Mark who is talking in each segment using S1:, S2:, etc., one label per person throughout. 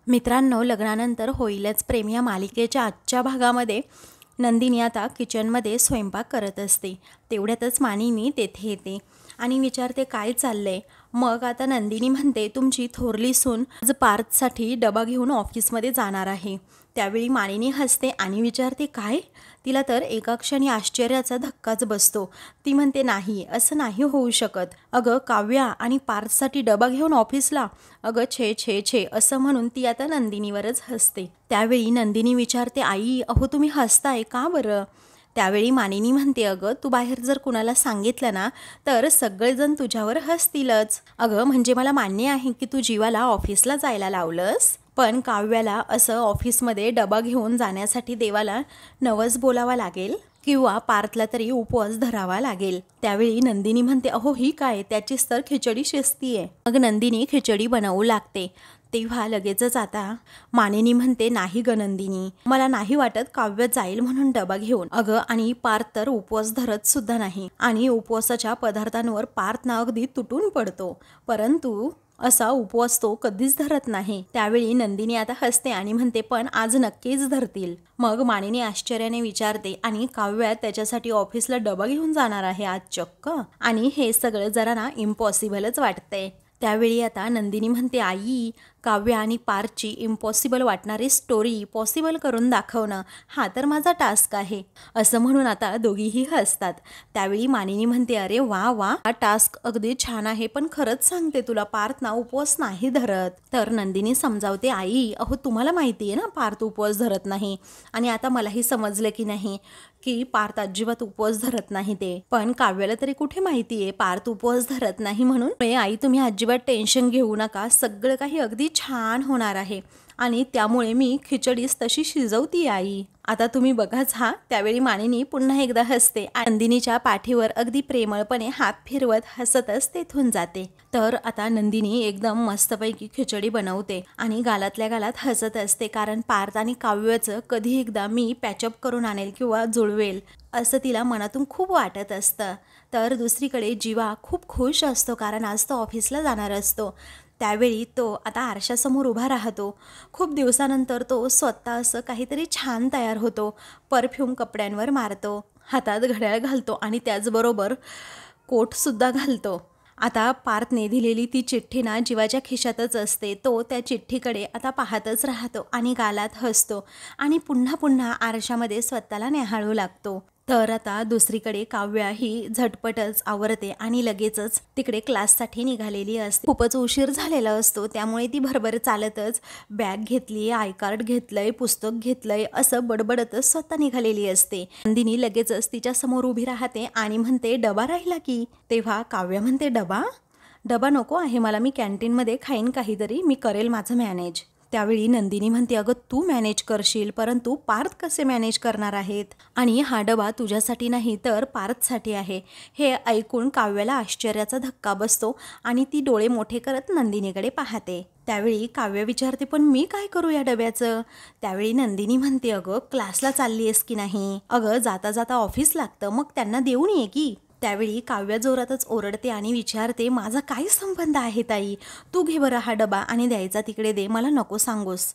S1: मित्रांनो, लग्नानंतर होईलच प्रेम या मालिकेच्या आजच्या भागामध्ये नंदिनी आता किचनमध्ये स्वयंपाक करत असते. तेवढ्यातच मानिनी तेथे येते आणि विचारते काय चाललंय. मग आता नंदिनी म्हणते तुमची थोरली सून आज पार्थसाठी डबा घेऊन ऑफिसमध्ये जाणार आहे. त्यावेळी मानिनी हसते आणि विचारते काय. तिला तर एका क्षणी आश्चर्याचा धक्काच बसतो. ती म्हणते नाही, असं नाही होऊ शकत. अगं काव्या आणि पार्थसाठी डबा घेऊन ऑफिसला. अगं छे छे छे असं म्हणून ती आता नंदिनीवरच हसते. त्यावेळी नंदिनी विचारते आई अहो तुम्ही हसताय का बरं. त्यावेळी मानिनी म्हणते अगं तू बाहेर जर कुणाला सांगितलं ना तर सगळेजण तुझ्यावर हसतीलच. अगं म्हणजे मला मान्य आहे की तू जीवाला ऑफिसला जायला लावलंस, पण काव्याला असं ऑफिसमध्ये डबा घेऊन जाण्यासाठी देवाला नवस बोलावा लागेल किंवा पार्थला तरी उपवास धरावा लागेल. त्यावेळी नंदिनी म्हणते अहो ही काय, त्याचीच तर खिचडी शिजतीये. मग नंदिनी खिचडी बनवू लागते. तेव्हा लगेचच आता मानिनी म्हणते नाही ग नंदिनी, मला नाही वाटत काव्य जाईल म्हणून डबा घेऊन. अगं आणि पार्थ तर उपवास धरत सुद्धा नाही आणि उपवासाच्या पदार्थांवर पार्थ ना अगदी तुटून पडतो, परंतु असा उपवास तो कधीच धरत नाही. त्यावेळी नंदिनी आता हसते आणि म्हणते पण आज नक्कीच धरतील. मग मानिनी आश्चर्याने विचारते आणि काव्य त्याच्यासाठी ऑफिसला डबा घेऊन जाणार आहे आज चक्क, आणि हे सगळं जरा ना इम्पॉसिबलच वाटतंय. त्यावेळी आता नंदिनी म्हणते आई काव्य आणि पार्थची इम्पॉसिबल वाटणारी स्टोरी पॉसिबल करून दाखवणं हा तर माझा टास्क आहे, असं म्हणून आता दोघीही हसतात. त्यावेळी मानिनी म्हणते अरे वा वा, हा टास्क अगदी छान आहे, पण खरंच सांगते तुला पार्थ ना उपवास नाही धरत. तर नंदिनी समजावते आई अहो तुम्हाला माहिती आहे ना पार्थ उपवास धरत नाही, आणि आता मलाही समजलं की नाही की पार्थ अजिबात उपवास धरत नाही ते, पण काव्याला तरी कुठे माहिती आहे पार्थ उपवास धरत नाही म्हणून. आई तुम्ही अजिबात टेन्शन घेऊ नका, सगळं काही अगदी छान होणार आहे आणि त्यामुळे मी खिचडीच तशी शिजवती आई, आता तुम्ही बघाच हा. त्यावेळी मानिनी पुन्हा एकदा हसते. नंदिनीच्या पाठीवर अगदी प्रेमळपणे हात फिरवत हसतच तेथून जाते. तर आता नंदिनी एकदम मस्तपैकी खिचडी बनवते आणि गालातल्या गालात हसत असते, कारण पार्थ आणि काव्याचं कधी एकदा मी पॅचअप करून आणेल किंवा जुळवेल असं तिला मनातून खूप वाटत असतं. तर दुसरीकडे जीवा खूप खुश असतो, कारण आज तो ऑफिसला जाणार असतो. त्यावेळी तो आता आरशासमोर उभा राहतो. खूप दिवसानंतर तो स्वतः असं काहीतरी छान तयार होतो. परफ्यूम कपड्यांवर मारतो, हातात घड्याळ घालतो आणि त्याचबरोबर कोटसुद्धा घालतो. आता पार्थने दिलेली ती चिठ्ठी ना जीवाच्या खिशातच असते. तो त्या चिठ्ठीकडे आता पाहतच राहतो आणि गालात हसतो आणि पुन्हा पुन्हा आरशामध्ये स्वतःला न्याहाळू लागतो. तर आता दुसरीकडे काव्या ही झटपटच आवरते आणि लगेचच तिकडे क्लाससाठी निघालेली असते. खूपच उशीर झालेला असतो, त्यामुळे ती भरभर चालतच बॅग घेतली, आय कार्ड घेतलंय, पुस्तक घेतलंय असं बडबडतच स्वतः निघालेली असते. नंदिनी लगेचच तिच्या समोर उभी राहते आणि म्हणते डबा राहिला की. तेव्हा काव्या म्हणते डबा डबा नको आहे मला, मी कॅन्टीनमध्ये खाईन काहीतरी, मी करेल माझं मॅनेज. त्यावेळी नंदिनी म्हणते अगं तू मॅनेज करशील, परंतु पार्थ कसे मॅनेज करणार आहेत, आणि हा डबा तुझ्यासाठी नाही तर पार्थसाठी आहे. हे ऐकून काव्याला आश्चर्याचा धक्का बसतो आणि ती डोळे मोठे करत नंदिनीकडे पाहते. त्यावेळी काव्य विचारते पण मी काय करू या डब्याचं. त्यावेळी नंदिनी म्हणते अगं क्लासला चालली आहेस की नाही, अगं जाता जाता ऑफिस लागतं, मग त्यांना देऊन ये की. त्यावेळी काव्या जोरातच ओरडते आणि विचारते माझा काय संबंध आहे ताई, तू घे बरं हा डबा आणि द्यायचा तिकडे दे, मला नको सांगूस.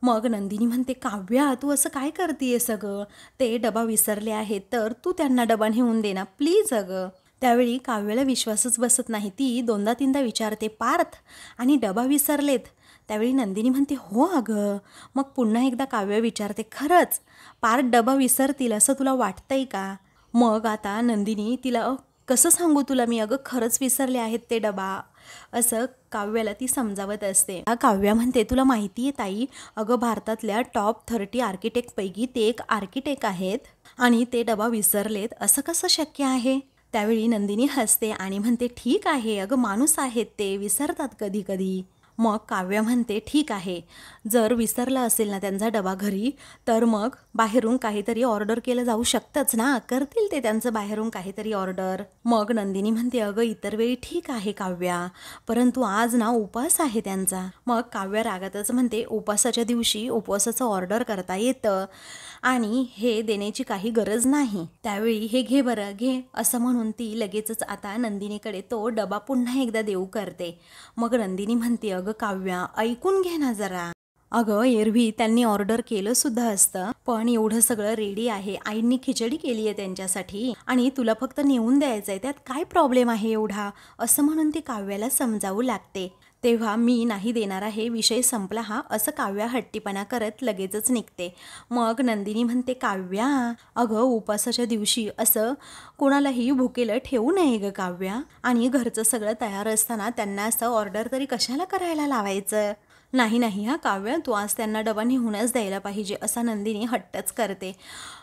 S1: मग नंदिनी म्हणते काव्या तू असं काय करतेय सगळं, ते डबा विसरले आहेत तर तू त्यांना डबा नेऊन दे ना प्लीज अगं. त्यावेळी काव्याला विश्वासच बसत नाही. ती दोनदा तीनदा विचारते पार्थ आणि डबा विसरलेत. त्यावेळी नंदिनी म्हणते हो अगं. मग पुन्हा एकदा काव्य विचारते खरंच पार्थ डबा विसरतील असं तुला वाटतंय का. मग आता नंदिनी तिला कसं सांगू तुला मी, अगं खरंच विसरले आहेत ते डबा, असं काव्याला ती समजावत असते. काव्या म्हणते तुला माहिती आहे ताई, अगं भारतातल्या टॉप 30 आर्किटेक्टपैकी ते एक आर्किटेक्ट आहेत आणि ते डबा विसरलेत, असं कसं शक्य आहे. त्यावेळी नंदिनी हसते आणि म्हणते ठीक आहे अगं माणूस आहेत ते, विसरतात कधी कधी. मग काव्या म्हणते ठीक आहे, जर विसरला असेल ना त्यांचा डबा घरी तर मग बाहेरून काहीतरी ऑर्डर केलं जाऊ शकतंच ना, करतील ते त्यांचं बाहेरून काहीतरी ऑर्डर. मग नंदिनी म्हणते अगं इतर वेळी ठीक आहे काव्या, परंतु आज ना उपवास आहे त्यांचा. मग काव्या रागातच म्हणते उपवासाच्या दिवशी उपवासाचं ऑर्डर करता येतं आणि हे देण्याची काही गरज नाही. त्यावेळी हे घे बरं घे असं म्हणून ती लगेचच आता नंदिनीकडे तो डबा पुन्हा एकदा देऊ करते. मग नंदिनी म्हणते अगं काव्या ऐकून घे ना जरा. अगं एरवी त्यांनी ऑर्डर केलं सुद्धा असतं, पण एवढं सगळं रेडी आहे, आईंनी खिचडी केली आहे त्यांच्यासाठी आणि तुला फक्त नेऊन द्यायचंय, त्यात काय प्रॉब्लेम आहे एवढा, असं म्हणून ती काव्याला समजावू लागते. तेव्हा मी नाही देणार आहे, विषय संपला हा, असं काव्या हट्टीपणा करत लगेचच निघते. मग नंदिनी म्हणते, काव्या अगं उपासाच्या दिवशी असं कोणालाही भुकेलं ठेवू नये ग काव्या, आणि घरचं सगळं तयार असताना त्यांना असं ऑर्डर तरी कशाला करायला लावायचं. नाही नाही हा काव्या, तू आज त्यांना डबा नेऊनच द्यायला पाहिजे, असा नंदिनी हट्टच करते.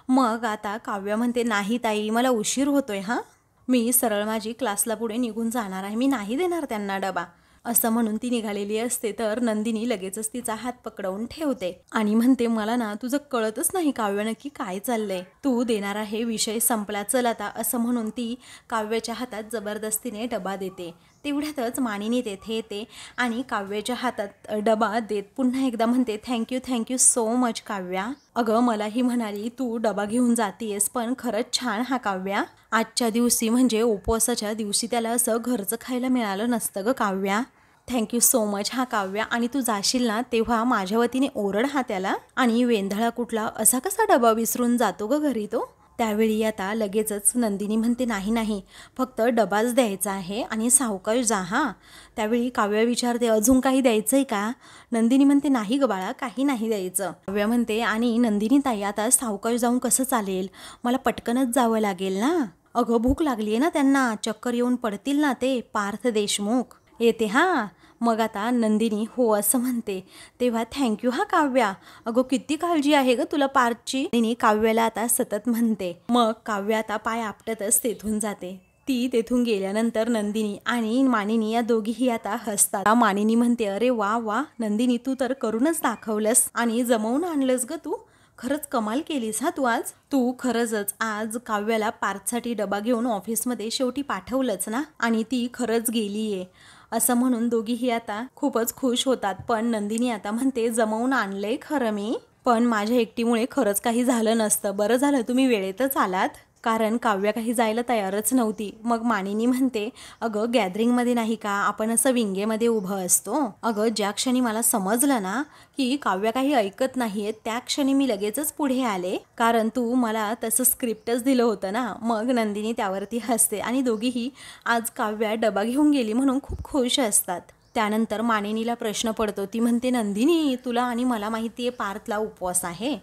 S1: मग आता काव्या म्हणते, नाही ताई मला उशीर होतोय हां, मी सरळ माझी क्लासला पुढे निघून जाणार आहे, मी नाही देणार त्यांना डबा, असं म्हणून ती निघालेली असते. तर नंदिनी लगेचच तिचा हात पकडवून ठेवते आणि म्हणते, मला ना तुझं कळतच नाही काव्य, नक्की काय चाललंय, तू देणार आहे, विषय संपला, चल आता, असं म्हणून ती काव्याच्या हातात जबरदस्तीने डबा देते. तेवढ्यातच मानिनी तेथे येते आणि काव्याच्या हातात डबा देत पुन्हा एकदा म्हणते, थँक्यू सो मच काव्या. अगं मलाही म्हणाली तू डबा घेऊन जातीयस, पण खरंच छान हा काव्या. आजच्या दिवशी म्हणजे उपवासाच्या दिवशी त्याला असं घरचं खायला मिळालं नसतं ग काव्या. थँक्यू सो मच हा काव्या, आणि तू जाशील ना तेव्हा माझ्या वतीने ओरड हा त्याला. आणि वेंधळा कुठला असा कसा डबा विसरून जातो ग घरी तो. त्यावेळी आता लगेचच नंदिनी म्हणते, नाही फक्त डबाच द्यायचा आहे आणि सावकाश जा हां. त्यावेळी काव्या विचारते, अजून काही द्यायचं आहे का. नंदिनी म्हणते, नाही ग बाळा, काही नाही द्यायचं. काव्या म्हणते, आणि नंदिनी ताई आता सावकाश जाऊन कसं चालेल, मला पटकनच जावं लागेल ना. अगं भूक लागली आहे ना त्यांना, चक्कर येऊन पडतील ना ते पार्थ देशमुख. येते हां. मग आता नंदिनी हो असं म्हणते. तेव्हा थँक्यू हा काव्या, अगं किती काळजी आहे ग तुला पार्थची, नंदिनी काव्याला आता सतत म्हणते. मग काव्या आता पाय आपटतच तेथून जाते. ती तेथून गेल्यानंतर नंदिनी आणि मानिनी या दोघीही आता हसतात. मानिनी म्हणते, अरे वा वा नंदिनी, तू तर करूनच दाखवलंस आणि जमवून आणलंस ग तू, खरंच कमाल केलीस हा तू आज. तू खरंच आज काव्याला पार्थसाठी डबा घेऊन ऑफिसमध्ये शेवटी पाठवलंच ना, आणि ती खरंच गेलीये, असं म्हणून दोघीही आता खूपच खुश होतात. पण नंदिनी आता म्हणते, जमवून आणलंय खरं मी, पण माझ्या एकटीमुळे खरंच काही झालं नसतं, बरं झालं तुम्ही वेळेतच आलात, कारण काव्या काही जायला तयारच नव्हती. मग मानिनी म्हणते, अगं गॅदरिंगमध्ये नाही का आपण असं विंगेमध्ये उभं असतो, अगं ज्या क्षणी मला समजलं ना की काव्या काही ऐकत नाहीये, त्या क्षणी मी लगेचच पुढे आले, कारण तू मला तसं स्क्रिप्टच दिलं होतं ना. मग नंदिनी त्यावरती हसते आणि दोघीही आज काव्या डबा घेऊन गेली म्हणून खूप खुश असतात. त्यानंतर मानिनीला प्रश्न पडतो. ती म्हणते, नंदिनी तुला आणि मला माहिती आहे पार्थला उपवास आहे,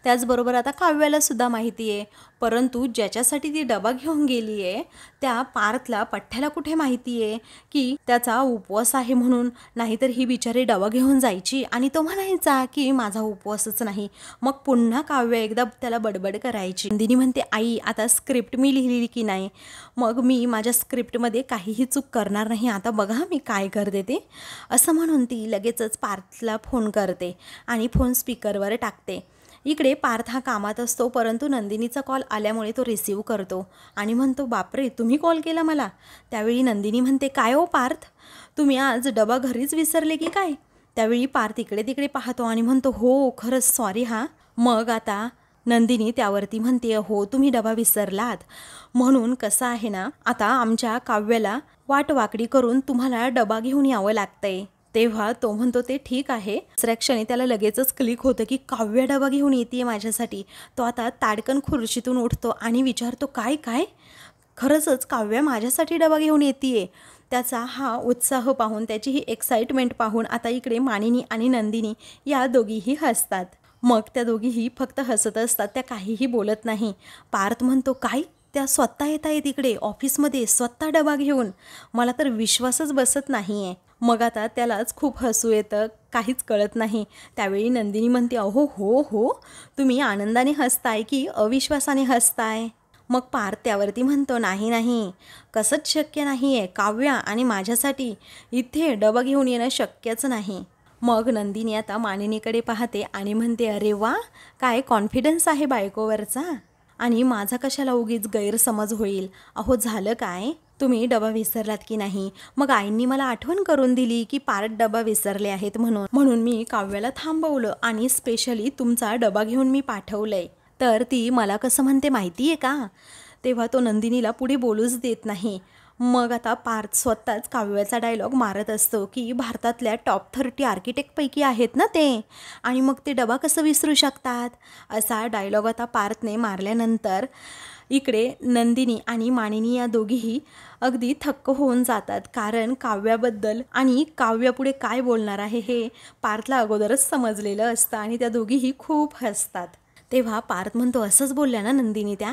S1: त्याचबरोबर आता काव्याला सुद्धा माहिती आहे, परंतु ज्याच्यासाठी ती डबा घेऊन गेली आहे त्या पार्थला पठ्ठ्याला कुठे माहिती आहे की त्याचा उपवास आहे म्हणून, नाहीतर ही बिचारी डबा घेऊन जायची आणि तो म्हणायचा की माझा उपवासच नाही, मग पुन्हा काव्य एकदा त्याला बडबड करायची. नंदिनी म्हणते, आई आता स्क्रिप्ट मी लिहिली की नाही, मग मी माझ्या स्क्रिप्टमध्ये काहीही चूक करणार नाही, आता बघा मी काय करते ते, असं म्हणून ती लगेचच पार्थला फोन करते आणि फोन स्पीकरवर टाकते. इकडे पार्थ हा कामात असतो, परंतु नंदिनीचा कॉल आल्यामुळे तो रिसीव करतो आणि म्हणतो, बापरे तुम्ही कॉल केला मला. त्यावेळी नंदिनी म्हणते, काय हो पार्थ, तुम्ही आज डबा घरीच विसरले की काय. त्यावेळी पार्थ इकडे तिकडे पाहतो आणि म्हणतो, हो खरंच सॉरी हा. मग आता नंदिनी त्यावरती म्हणते, हो तुम्ही डबा विसरलात, म्हणून कसं आहे ना, आता आमच्या काव्याला वाट वाकडी करून तुम्हाला डबा घेऊन यावं लागतंय. तेव्हा तो म्हणतो, ते ठीक आहे. दुसऱ्या क्षणी त्याला लगेचच क्लिक होतं की काव्या डबा घेऊन येते माझ्यासाठी. तो आता ताडकन खुर्चीतून उठतो आणि विचारतो, काय काय, खरंच काव्या माझ्यासाठी डबा घेऊन येते. त्याचा हा उत्साह पाहून, त्याची ही एक्साइटमेंट पाहून आता इकडे मानिनी आणि नंदिनी या दोघीही हसतात. मग त्या दोघीही फक्त हसत असतात, त्या काहीही बोलत नाही. पार्थ म्हणतो, काय त्या स्वतः येत आहेत इकडे ऑफिसमध्ये स्वतः डबा घेऊन, मला तर विश्वासच बसत नाही आहे. मग आता त्यालाच खूप हसू येतं, काहीच कळत नाही. त्यावेळी नंदिनी म्हणते, अहो हो तुम्ही आनंदाने हसताय की अविश्वासाने हसताय. मग पार्थ त्यावरती म्हणतो, नाही कसंच शक्य नाही आहे, काव्या आणि माझ्यासाठी इथे डबा घेऊन येणं शक्यच नाही. मग नंदिनी आता मानिनीकडे पाहते आणि म्हणते, अरे वा काय कॉन्फिडन्स आहे बायकोवरचा, आणि माझा कशाला उगीच गैरसमज होईल. अहो झालं काय, तुम्ही डबा विसरलात की नाही, मग आईंनी मला आठवण करून दिली की पार्थ डबा विसरले आहेत म्हणून मी काव्याला थांबवलं आणि स्पेशली तुमचा डबा घेऊन मी पाठवलंय. तर ती मला कसं म्हणते माहिती आहे का. तेव्हा तो नंदिनीला पुढे बोलूच देत नाही. मग आता पार्थ स्वतःच काव्याचा डायलॉग मारत असतो की भारतातल्या टॉप 30 आर्किटेक्टपैकी आहेत ना ते, आणि मग ते डबा कसं विसरू शकतात, असा डायलॉग आता पार्थने मारल्यानंतर इकडे नंदिनी आणि मानिनी या दोघीही अगदी थक्क होऊन जातात, कारण काव्याबद्दल आणि काव्यापुढे काय बोलणार आहे हे पार्थला अगोदरच समजलेलं असतं आणि त्या दोघीही खूप हसतात. तेव्हा पार्थ म्हणतो, असंच बोलल्या ना नंदिनी त्या?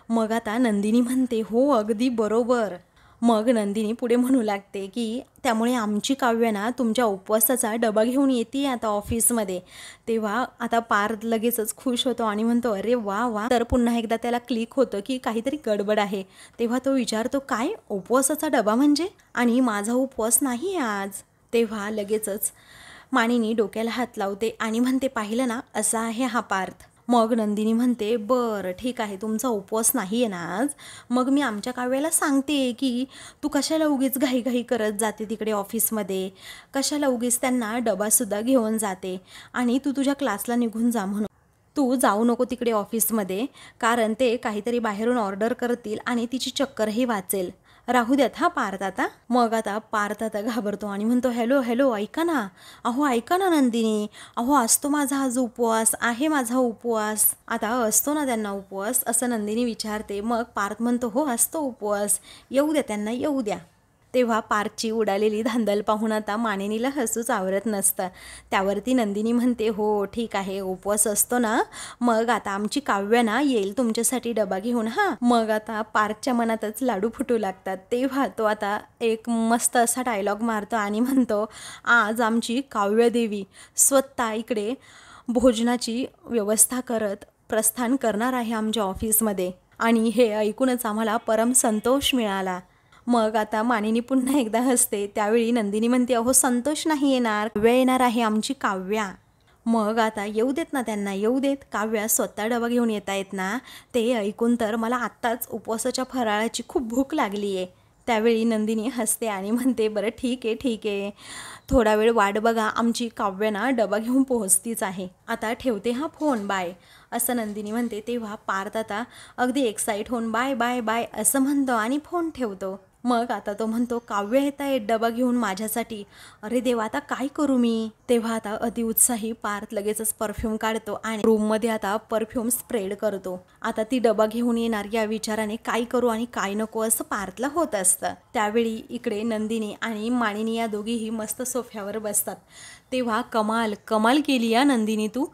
S1: मग आता नंदिनी म्हणते, हो अगदी बरोबर. मग नंदिनी पुढे म्हणू लागते की त्यामुळे आमची काव्य ना तुमच्या उपवासाचा डबा घेऊन येते आता ऑफिसमध्ये. तेव्हा आता पार्थ लगेचच खुश होतो आणि म्हणतो, अरे वा वा. तर पुन्हा एकदा त्याला क्लिक होतं की काहीतरी गडबड आहे. तेव्हा तो विचारतो, काय उपवासाचा डबा म्हणजे? आणि माझा उपवास नाही आज. तेव्हा लगेचच मानिनी डोक्याला हात लावते आणि म्हणते, पाहिलं ना, असा आहे हा पार्थ. मग नंदिनी म्हणते, बरं ठीक आहे, तुमचा उपवास नाही आहे ना आज, मग मी आमच्या काव्याला सांगते की तू कशाला उगीच घाईघाई करत जाते तिकडे ऑफिसमध्ये, कशाला उगीच त्यांना डबासुद्धा घेऊन जाते, आणि तू तुझ्या क्लासला निघून जा म्हणून. तू जाऊ नको तिकडे ऑफिसमध्ये, कारण ते काहीतरी बाहेरून ऑर्डर करतील आणि तिची चक्करही वाचेल. राहू द्यात हा पार्थ आता. मग आता पार्थ आता घाबरतो आणि म्हणतो, हॅलो हॅलो, ऐका ना, अहो ऐका ना नंदिनी, अहो असतो माझा आज उपवास, आहे माझा उपवास. आता असतो ना त्यांना उपवास, असं नंदिनी विचारते. मग पार्थ म्हणतो, हो असतो उपवास, येऊ द्या त्यांना, येऊ द्या. तेव्हा पार्थची उडालेली धांदल पाहून आता मानिनीला हसूच आवरत नसतं. त्यावरती नंदिनी म्हणते, हो ठीक आहे, उपवास असतो ना, मग आता आमची काव्य ना येईल तुमच्यासाठी डबा घेऊन. हां. मग आता पार्थच्या मनातच लाडू फुटू लागतात. तेव्हा तो आता एक मस्त असा डायलॉग मारतो आणि म्हणतो, आज आमची काव्यदेवी स्वतः इकडे भोजनाची व्यवस्था करत प्रस्थान करणार आहे आमच्या ऑफिसमध्ये, आणि हे ऐकूनच आम्हाला परम संतोष मिळाला. मग आता मानिनी पुन्हा एकदा हसते. त्यावेळी नंदिनी म्हणते, अहो संतोष नाही येणार, काव्या येणार आहे आमची काव्या. मग आता येऊ देत ना त्यांना, येऊ देत. काव्या स्वतः डबा घेऊन येत आहेत ना, ते ऐकून तर मला आत्ताच उपवासाच्या फराळाची खूप भूक लागली आहे. त्यावेळी नंदिनी हसते आणि म्हणते, बरं ठीक आहे ठीक आहे, थोडा वेळ वाट बघा, आमची काव्य ना डबा घेऊन पोहोचतीच आहे. आता ठेवते हा फोन, बाय, असं नंदिनी म्हणते. तेव्हा पार्थ आता अगदी एक्साईट होऊन बाय बाय बाय असं म्हणतो आणि फोन ठेवतो. मग आता तो म्हणतो, काव्य येत आहे डबा घेऊन माझ्यासाठी. अरे देवा, आता काय करू मी? तेव्हा आता अतिउत्साही पार्थ लगेचच परफ्यूम काढतो आणि रूममध्ये आता परफ्यूम स्प्रेड करतो. आता ती डबा घेऊन येणार या विचाराने काय करू आणि काय नको असं पार्थला होत असतं. त्यावेळी इकडे नंदिनी आणि मानिनी या दोघीही मस्त सोफ्यावर बसतात. तेव्हा कमाल कमाल केली या नंदिनी तू,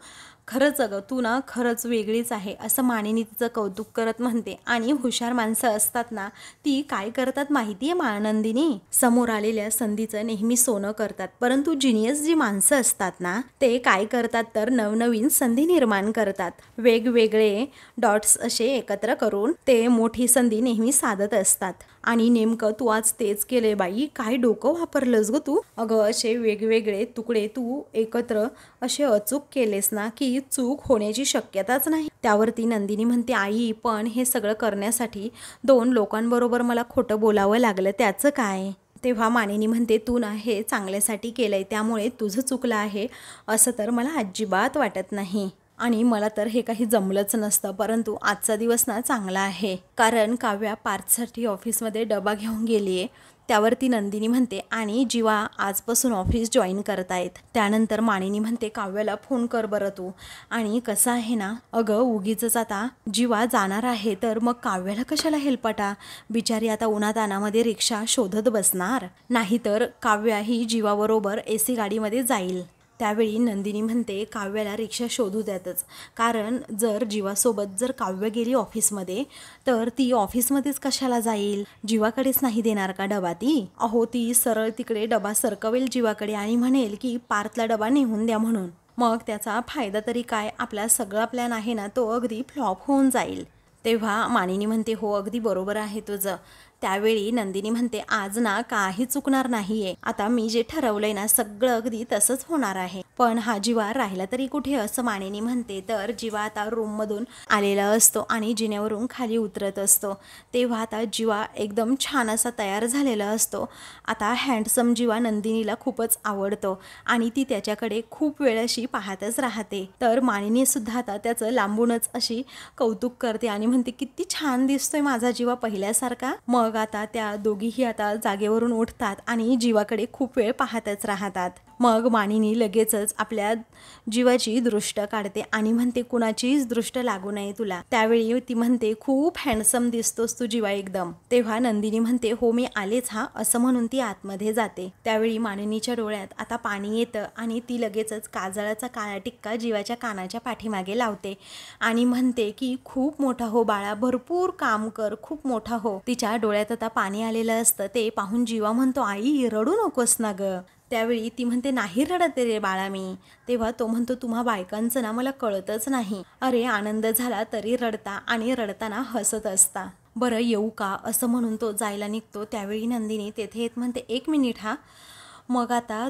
S1: खरंच अगं तू ना खरंच वेगळीच आहे, असं मानिनी तिचं कौतुक करत म्हणते. आणि हुशार माणसं असतात ना, ती काय करतात माहिती आहे नंदिनी, समोर आलेल्या संधीचं नेहमी सोनं करतात, परंतु जिनियस जी माणसं असतात ना, ते काय करतात तर नवनवीन संधी निर्माण करतात. वेगवेगळे डॉट्स असे एकत्र करून ते मोठी संधी नेहमी साधत असतात. आणि नेमकं तू आज तेच केले बाई, काय डोकं वापरलंस ग तू. अगं असे वेगवेगळे तुकडे तू एकत्र असे अचूक केलेस ना की चूक होण्याची शक्यताच नाही. त्यावरती नंदिनी म्हणते, आई पण हे सगळं करण्यासाठी 2 लोकांबरोबर मला खोटं बोलावं लागलं, त्याचं काय? तेव्हा मानिनी म्हणते, तू ना हे चांगल्यासाठी केलंय, त्यामुळे तुझं चुकलं आहे असं तर मला अजिबात वाटत नाही. आणि मला तर हे काही जमलंच नसतं, परंतु आजचा दिवस ना चांगला आहे, कारण काव्या पार्थसाठी ऑफिसमध्ये डबा घेऊन गेली आहे. त्यावरती नंदिनी म्हणते, आणि जीवा आजपासून ऑफिस जॉईन करतायत. त्यानंतर मानिनी म्हणते, काव्याला फोन कर बरं तू. आणि कसं आहे ना, अगं उगीचच आता जीवा जाणार आहे तर मग काव्याला कशाला हेलपाटा, बिचारी आता उन्हातानामध्ये रिक्षा शोधत बसणार, नाहीतर काव्या ही जीवाबरोबर AC गाडीमध्ये जाईल. त्यावेळी नंदिनी म्हणते, काव्याला रिक्षा शोधू द्यातच, कारण जर जीवासोबत जर काव्य गेली ऑफिसमध्ये तर ती ऑफिसमध्येच कशाला जाईल, जीवाकडेच नाही देणार का डबा ती? अहो ती सरळ तिकडे डबा सरकवेल जीवाकडे आणि म्हणेल की पार्थला डबा नेऊन द्या म्हणून. मग त्याचा फायदा तरी काय, आपला सगळा प्लॅन आहे ना तो अगदी फ्लॉप होऊन जाईल. तेव्हा मानिनी म्हणते, हो अगदी बरोबर आहे तुझं. त्यावेळी नंदिनी म्हणते, आज ना काही चुकणार नाहीये, आता मी जे ठरवलंय ना सगळं अगदी तसंच होणार आहे. पण हा जीवा राहिला तरी कुठे, असं मानिनी म्हणते. तर जीवा आता रूममधून आलेला असतो आणि जिन्यावरून खाली उतरत असतो. तेव्हा आता जीवा एकदम छान असा तयार झालेला असतो. आता हँडसम जीवा नंदिनीला खूपच आवडतो आणि ती त्याच्याकडे खूप वेळ अशी पाहतच राहते. तर मानिनी सुद्धा आता त्याचं लांबूनच अशी कौतुक करते आणि म्हणते, किती छान दिसतोय माझा जीवा पहिल्यासारखा. मग मग आता त्या दोघीही आता जागेवरून उठतात आणि जीवाकडे खूप वेळ पाहतच राहतात. मग मानिनी लगेचच आपल्या जीवाची दृष्ट काढते आणि म्हणते कुणाचीच दृष्ट लागू नये तुला. त्यावेळी ती म्हणते खूप हँडसम दिसतोस तू जीवा एकदम. तेव्हा नंदिनी म्हणते हो मी आलेच हा, असं म्हणून ती आतमध्ये जाते. त्यावेळी मानिनीच्या डोळ्यात आता पाणी येतं आणि ती लगेचच काजळाचा काळा टिक्का जीवाच्या कानाच्या पाठीमागे लावते आणि म्हणते की खूप मोठा हो बाळा, भरपूर काम कर, खूप मोठा हो. तिच्या डोळ्यात आता पाणी आलेलं असतं ते पाहून जीवा म्हणतो आई रडू नकोस ना ग. त्यावेळी ती म्हणते नाही रडते रे बाळा मी. तेव्हा तो म्हणतो तुम्हा बायकांचं ना मला कळतच नाही. अरे आनंद झाला तरी रडता आणि रडताना हसत असता. बरं येऊ का, असं म्हणून तो जायला निघतो. त्यावेळी नंदिनी तेथे येत म्हणते 1 मिनिट हा. मग आता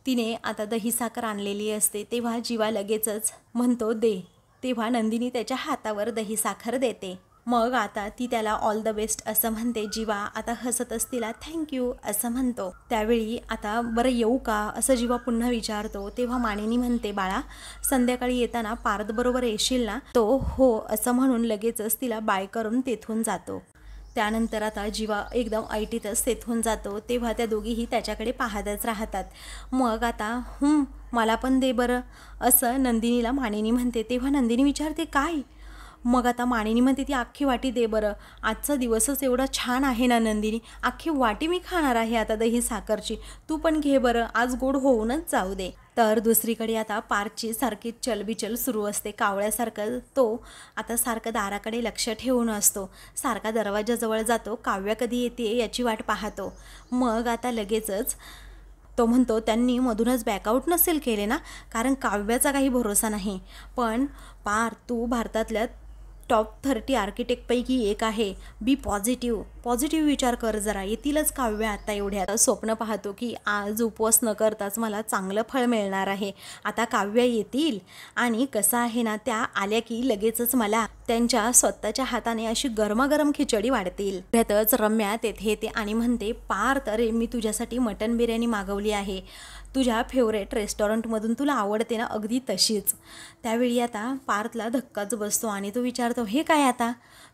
S1: तिने आता दही साखर आणलेली असते. तेव्हा जीवा लगेचच म्हणतो दे. तेव्हा नंदिनी त्याच्या हातावर दही साखर देते. मग आता ती त्याला ऑल द बेस्ट असं म्हणते. जीवा आता हसतच तिला थँक्यू असं म्हणतो. त्यावेळी आता बरं येऊ का असं जीवा पुन्हा विचारतो. तेव्हा मानिनी म्हणते बाळा संध्याकाळी येताना पार्थ बरोबर येशील ना. तो हो असं म्हणून लगेचच तिला बाय करून तेथून जातो. त्यानंतर आता जीवा एकदम ऐटीतच तेथून जातो. तेव्हा त्या दोघीही त्याच्याकडे पाहतच राहतात. मग आता मला पण दे बरं असं नंदिनीला मानिनी म्हणते. तेव्हा नंदिनी विचारते काय. मग आता मानिनी म्हणते ती अख्खी वाटी दे बरं, आजचा दिवसच एवढा छान आहे ना नंदिनी, अख्खी वाटी मी खाणार आहे आता दही साखरची, तू पण घे बरं, आज गोड होऊनच जाऊ दे. तर दुसरीकडे आता पार्थची सारखी चलबिचल सुरू असते. कावळ्यासारखं तो आता सारखं दाराकडे लक्ष ठेवून असतो. सारखा दरवाजाजवळ जातो, काव्या कधी येते याची वाट पाहतो. मग आता लगेचच तो म्हणतो त्यांनी मधूनच बॅकआउट नसेल केले ना, कारण काव्याचा काही भरोसा नाही. पण पार्थ तू भारतातल्या टॉप 30 आर्किटेक्टपैकी एक आहे. बी पॉझिटिव्ह विचार कर जरा, येतीलच काव्य. आता एवढ्या स्वप्न पाहतो की आज उपवास न करताच मला चांगलं फळ मिळणार आहे. आता काव्य येतील आणि कसं आहे ना, त्या आल्या की लगेचच मला त्यांच्या स्वतःच्या हाताने अशी गरमागरम खिचडी वाढतील. त्यातच रम्या तेथे येते आणि म्हणते पार्थ अरे मी तुझ्यासाठी मटन बिर्याणी मागवली आहे, तुझ्या फेवरेट रेस्टॉरंटमधून, तुला आवडते ना अगदी तशीच. त्यावेळी आता पार्थला धक्काच बसतो आणि तो विचारतो हे काय आता.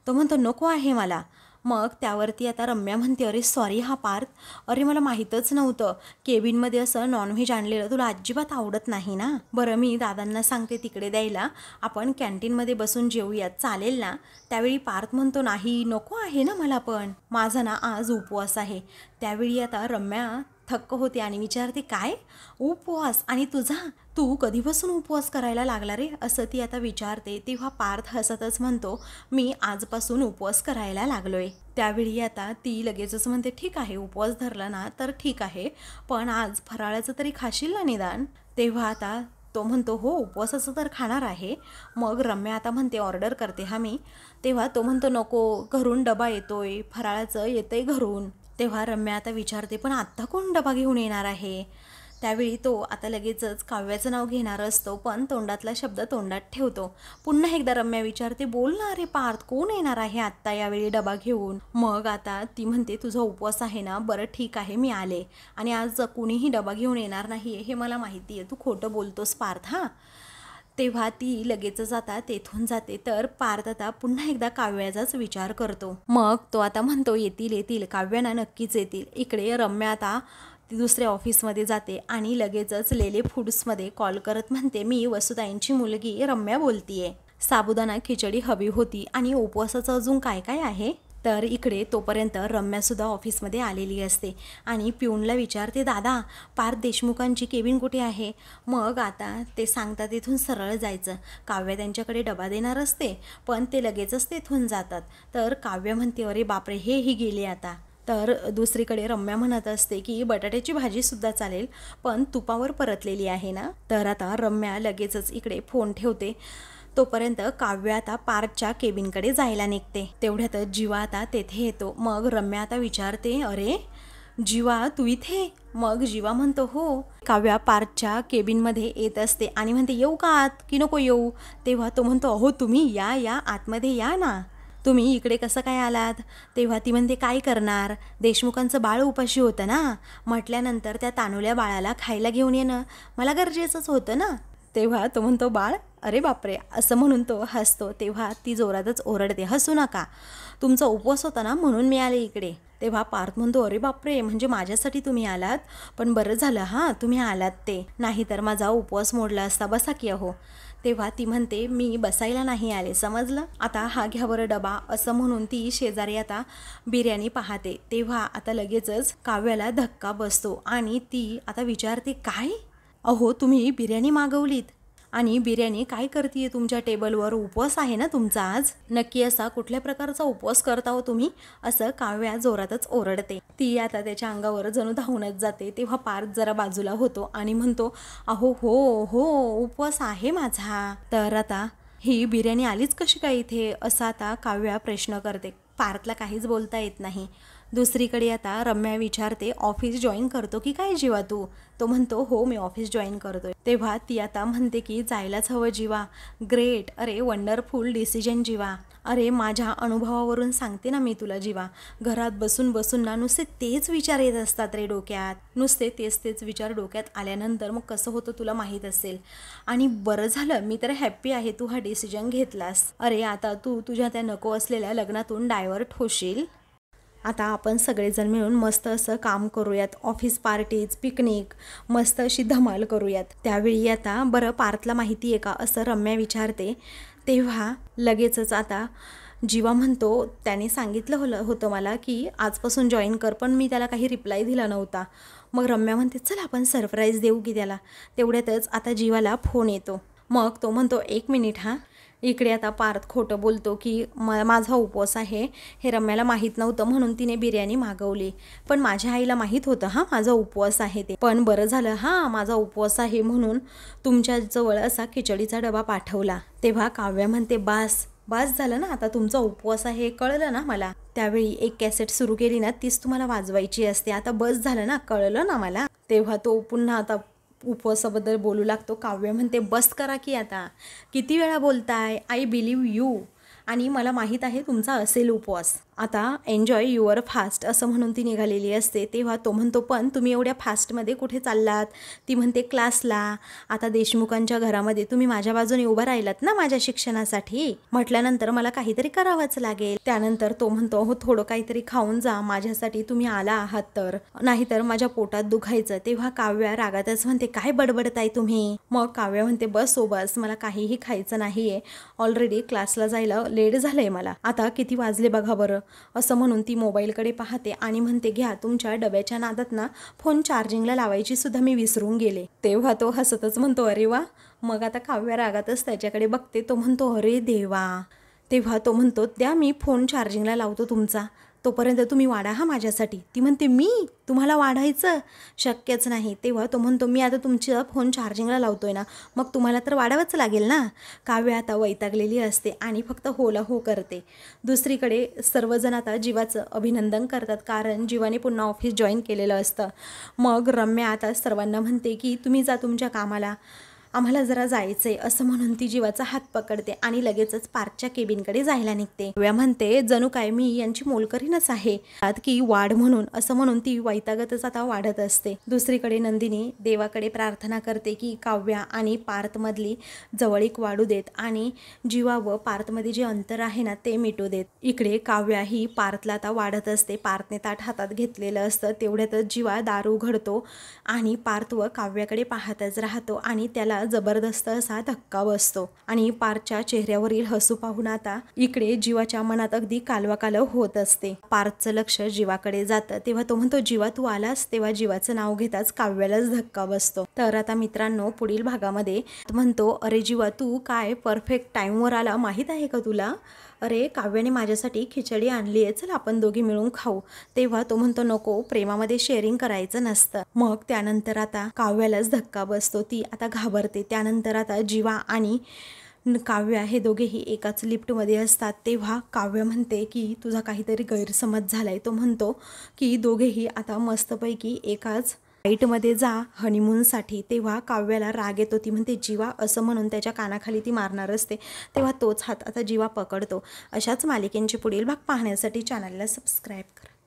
S1: तो म्हणतो नको आहे मला. मग त्यावरती आता रम्या म्हणते अरे सॉरी हा पार्थ, अरे मला माहीतच नव्हतं केबिनमध्ये असं नॉनव्हेज आणलेलं तुला अजिबात आवडत नाही ना. बरं मी दादांना सांगते तिकडे द्यायला, आपण कॅन्टीनमध्ये बसून जेवूयात चालेल ना. त्यावेळी पार्थ म्हणतो नाही नको आहे ना मला पण, माझा ना आज उपवास आहे. त्यावेळी आता रम्या थक्क होते आणि विचारते काय उपवास, आणि तुझा, तू कधीपासून उपवास करायला लागला रे असं ती आता विचारते. तेव्हा पार्थ हसतच म्हणतो मी आजपासून उपवास करायला लागलोय. त्यावेळी आता ती लगेचच म्हणते ठीक आहे उपवास धरला ना तर ठीक आहे, पण आज फराळाचं तरी खाशील ना निदान. तेव्हा आता तो म्हणतो हो उपवासाचं तर खाणार आहे. मग रम्या आता म्हणते ऑर्डर करते हा मी. तेव्हा तो म्हणतो नको, घरून डबा येतोय, फराळाचं येतंय घरून. तेव्हा रम्या आता विचारते पण आत्ता कोण डबा घेऊन येणार आहे. त्यावेळी तो आता लगेचच काव्याचं नाव घेणार असतो, पण तोंडातला शब्द तोंडात ठेवतो. पुन्हा एकदा रम्या विचारते बोल ना रे पार्थ, कोण येणार आहे आत्ता यावेळी डबा घेऊन. मग आता ती म्हणते तुझा उपवास आहे ना, बरं ठीक आहे मी आले, आणि आज कुणीही डबा घेऊन येणार नाही हे मला माहिती आहे, तू खोटं बोलतोस पार्थ हां. तेव्हा ती लगेचच आता तेथून जाते. तर पार्थ आता पुन्हा एकदा काव्याचाच विचार करतो. मग तो आता म्हणतो येतील काव्याना नक्कीच येतील. इकडे रम्या आता ती दुसऱ्या ऑफिसमध्ये जाते आणि लगेचच लेले फूड्समध्ये कॉल करत म्हणते मी वसुताईंची मुलगी रम्या बोलतीये, साबुदाणा खिचडी हवी होती आणि उपवासाचं अजून काय काय आहे. तर इकडे तोपर्यंत रम्यासुद्धा ऑफिसमध्ये आलेली असते आणि पिऊनला विचारते दादा पार्थ देशमुखांची केबिन कुठे आहे. मग आता ते सांगतात तिथून सरळ जायचं. काव्या त्यांच्याकडे डबा देणार असते, पण ते लगेचच तेथून जातात. तर काव्य म्हणते अरे बापरे हेही गेले आता. तर दुसरीकडे रम्या म्हणत असते की बटाट्याची भाजीसुद्धा चालेल, पण तुपावर परतलेली आहे ना. तर आता रम्या लगेचच इकडे फोन ठेवते. तोपर्यंत काव्य आता पार्थच्या केबिनकडे जायला निघते. तेवढ्यातच जीवा आता तेथे येतो. मग रम्या आता विचारते अरे जीवा तू इथे. मग जीवा म्हणतो हो. काव्या पार्थच्या केबिनमध्ये येत असते आणि म्हणते येऊ का आत की नको येऊ. तेव्हा तो म्हणतो अहो तुम्ही या आतमध्ये या ना, तुम्ही इकडे कसं काय आलात. तेव्हा ती म्हणते काय करणार, देशमुखांचं बाळ उपाशी होतं ना, म्हटल्यानंतर त्या तानुल्या बाळाला खायला घेऊन येणं मला गरजेचंच होतं ना. तेव्हा तो म्हणतो बाळ, अरे बापरे असं म्हणून तो हसतो. तेव्हा ती जोरातच ओरडते हसू नका, तुमचा उपवास होता ना म्हणून मी आले इकडे. तेव्हा पार्थ म्हणतो, अरे बापरे, म्हणजे माझ्यासाठी तुम्ही आलात, पण बरं झालं हां तुम्ही आलात ते, नाहीतर माझा उपवास मोडला असता, बसा की अहो. तेव्हा ती म्हणते, मी बसायला नाही आले, समजलं, आता हा घ्या बरं डबा, असं म्हणून ती शेजारी आता बिर्याणी पाहते. तेव्हा आता लगेचच काव्याला धक्का बसतो आणि ती आता विचारते, काय अहो तुम्ही बिर्याणी मागवलीत आणि बिर्याणी काय करतीये तुमच्या टेबलवर, उपवास आहे ना तुमचा आज, नक्की असा कुठल्या प्रकारचा उपवास करता हो तुम्ही, असं काव्या जोरातच ओरडते. ती आता त्याच्या अंगावर जणू धावूनच जाते. तेव्हा पार्थ जरा बाजूला होतो आणि म्हणतो, अहो हो हो उपवास आहे माझा. तर आता ही बिर्याणी आलीच कशी काय इथे, असं आता काव्या प्रश्न करते. पार्थला काहीच बोलता येत नाही. दुसरीकडे आता रम्या विचारते, ऑफिस जॉईन करतो की काय जीवा तू. तो म्हणतो, हो मी ऑफिस जॉईन करतोय. तेव्हा ती आता म्हणते की जायलाच हवं जीवा, ग्रेट, अरे वंडरफुल डिसिजन जीवा, अरे माझ्या अनुभवावरून सांगते ना मी तुला जीवा, घरात बसून बसून ना नुसते तेच विचार येत असतात रे डोक्यात, नुसते तेच विचार डोक्यात आल्यानंतर मग कसं होतं तुला माहीत असेल. आणि बरं झालं, मी तर हॅप्पी आहे तू हा डिसिजन घेतलास. अरे आता तू तुझ्या त्या नको असलेल्या लग्नातून डायव्हर्ट होशील. आता आपण सगळेजण मिळून मस्त असं काम करूयात, ऑफिस पार्टीज, पिकनिक, मस्त अशी धमाल करूयात. त्यावेळी आता बरं पार्थला माहिती आहे का, असं रम्या विचारते. तेव्हा लगेचच आता जीवा म्हणतो, त्याने सांगितलं होतं मला की आजपासून जॉईन कर, पण मी त्याला काही रिप्लाय दिला नव्हता. मग रम्या म्हणते, चल आपण सरप्राईज देऊ की त्याला. तेवढ्यातच आता जीवाला फोन येतो. मग तो म्हणतो, 1 मिनिट हां. इकडे आता पार्थ खोटं बोलतो की माझा उपवास आहे, हे रम्याला माहीत नव्हतं म्हणून तिने बिर्याणी मागवली, पण माझ्या आईला माहीत होतं हां माझा उपवास आहे ते, पण बरं झालं हां माझा उपवास आहे म्हणून तुमच्याजवळ असा खिचडीचा डबा पाठवला. तेव्हा काव्या म्हणते, बास झालं ना, आता तुमचा उपवास आहे हे कळलं ना मला. त्यावेळी एक कॅसेट सुरू केली ना, तीच तुम्हाला वाजवायची असते, आता बस झालं ना, कळलं ना मला. तेव्हा तो पुन्हा आता उपवासाबद्दल बोलू लागतो. काव्य म्हणते, बस करा की आता, किती वेळा बोलताय, आय बिलीव्ह यू, आणि मला माहीत आहे तुमचा असेल उपवास, आता एन्जॉय युअर फास्ट, असं म्हणून ती निघालेली असते. तेव्हा तो म्हणतो, पण तुम्ही एवढ्या फास्टमध्ये कुठे चाललात. ती म्हणते, क्लासला. आता देशमुखांच्या घरामध्ये तुम्ही माझ्या बाजूने उभं राहिलात ना माझ्या शिक्षणासाठी, म्हटल्यानंतर मला काहीतरी करावंच लागेल. त्यानंतर तो म्हणतो, हो थोडं काहीतरी खाऊन जा माझ्यासाठी, तुम्ही आला आहात तर, नाहीतर माझ्या पोटात दुखायचं. तेव्हा काव्या रागातच म्हणते, काय बडबडताय तुम्ही. मग काव्या म्हणते, बस मला काहीही खायचं नाहीये, ऑलरेडी क्लासला जायला लेट झालंय मला, आता किती वाजले बघा बरं, असं म्हणून ती मोबाईलकडे पाहते आणि म्हणते, घ्या तुमच्या डब्याच्या नादात ना फोन चार्जिंगला लावायची सुद्धा मी विसरून गेले. तेव्हा तो हसतच म्हणतो, अरे वा. मग आता काव्या रागातच त्याच्याकडे बघते. तो म्हणतो, अरे देवा. तेव्हा तो म्हणतो, द्या मी फोन चार्जिंगला लावतो तुमचा, तोपर्यंत तुम्ही वाढा हा माझ्यासाठी. ती म्हणते, मी तुम्हाला वाढायचं शक्यच नाही. तेव्हा तो म्हणतो, मी आता तुमचा फोन चार्जिंगला लावतोय ना, मग तुम्हाला तर वाढावंच लागेल ना. काव्य आता वैतागलेली असते आणि फक्त होला हो करते. दुसरीकडे सर्वजण आता जीवाचं अभिनंदन करतात, कारण जीवाने पुन्हा ऑफिस जॉईन केलेलं असतं. मग रम्या आता सर्वांना म्हणते की तुम्ही जा तुमच्या कामाला, आम्हाला जरा जायचंय, असं म्हणून ती जीवाचा हात पकडते आणि लगेचच पार्कच्या केबिनकडे जायला निघते. काव्या म्हणते, जणू काय मी यांची मोलकरीणच आहे की वाढ म्हणून, असं म्हणून ती वैतागतच आता वाढत असते. दुसरीकडे नंदिनी देवाकडे प्रार्थना करते की काव्या आणि पार्थमधली जवळीक वाढू देत आणि जीवा व पार्थमध्ये जे अंतर आहे ना ते मिटू देत. इकडे काव्या ही पार्थला आता वाढत असते. पार्थने ताट हातात घेतलेलं असतं. तेवढ्यातच जीवा दार उघडतो आणि पार्थ व काव्याकडे पाहतच राहतो आणि त्याला जबरदस्त असा धक्का बसतो आणि पार्थच्या चेहऱ्यावरील हसू पाहून आता इकडे जीवाच्या मनात अगदी कालवाकालव होत असते. पार्थचं लक्ष जीवाकडे जातं. तेव्हा तो म्हणतो, जीवा तू आलास. तेव्हा जीवाचं नाव घेताच काव्यालाच धक्का बसतो. तर आता मित्रांनो, पुढील भागामध्ये म्हणतो, अरे जीवा तू काय परफेक्ट टाईमवर आला, माहीत आहे का तुला, अरे काव्याने माझ्यासाठी खिचडी आणली आहे, चल आपण दोघी मिळून खाऊ. तेव्हा तो म्हणतो, नको, प्रेमामध्ये शेअरिंग करायचं नसतं. मग त्यानंतर आता काव्यालाच धक्का बसतो. ती आता घाबरते. त्यानंतर आता जीवा आणि काव्या हे दोघेही एकाच लिफ्टमध्ये असतात. तेव्हा काव्य म्हणते की तुझा काहीतरी गैरसमज झालाय. तो म्हणतो की दोघेही आता मस्तपैकी एकाच फ्लाईटमध्ये जा हनीमूनसाठी. तेव्हा काव्याला राग येतो. ती म्हणते, जीवा, असं म्हणून त्याच्या कानाखाली ती मारणार असते. तेव्हा तोच हात आता जीवा पकडतो. अशाच मालिकेंचे पुढील भाग पाहण्यासाठी चॅनलला सबस्क्राईब करा.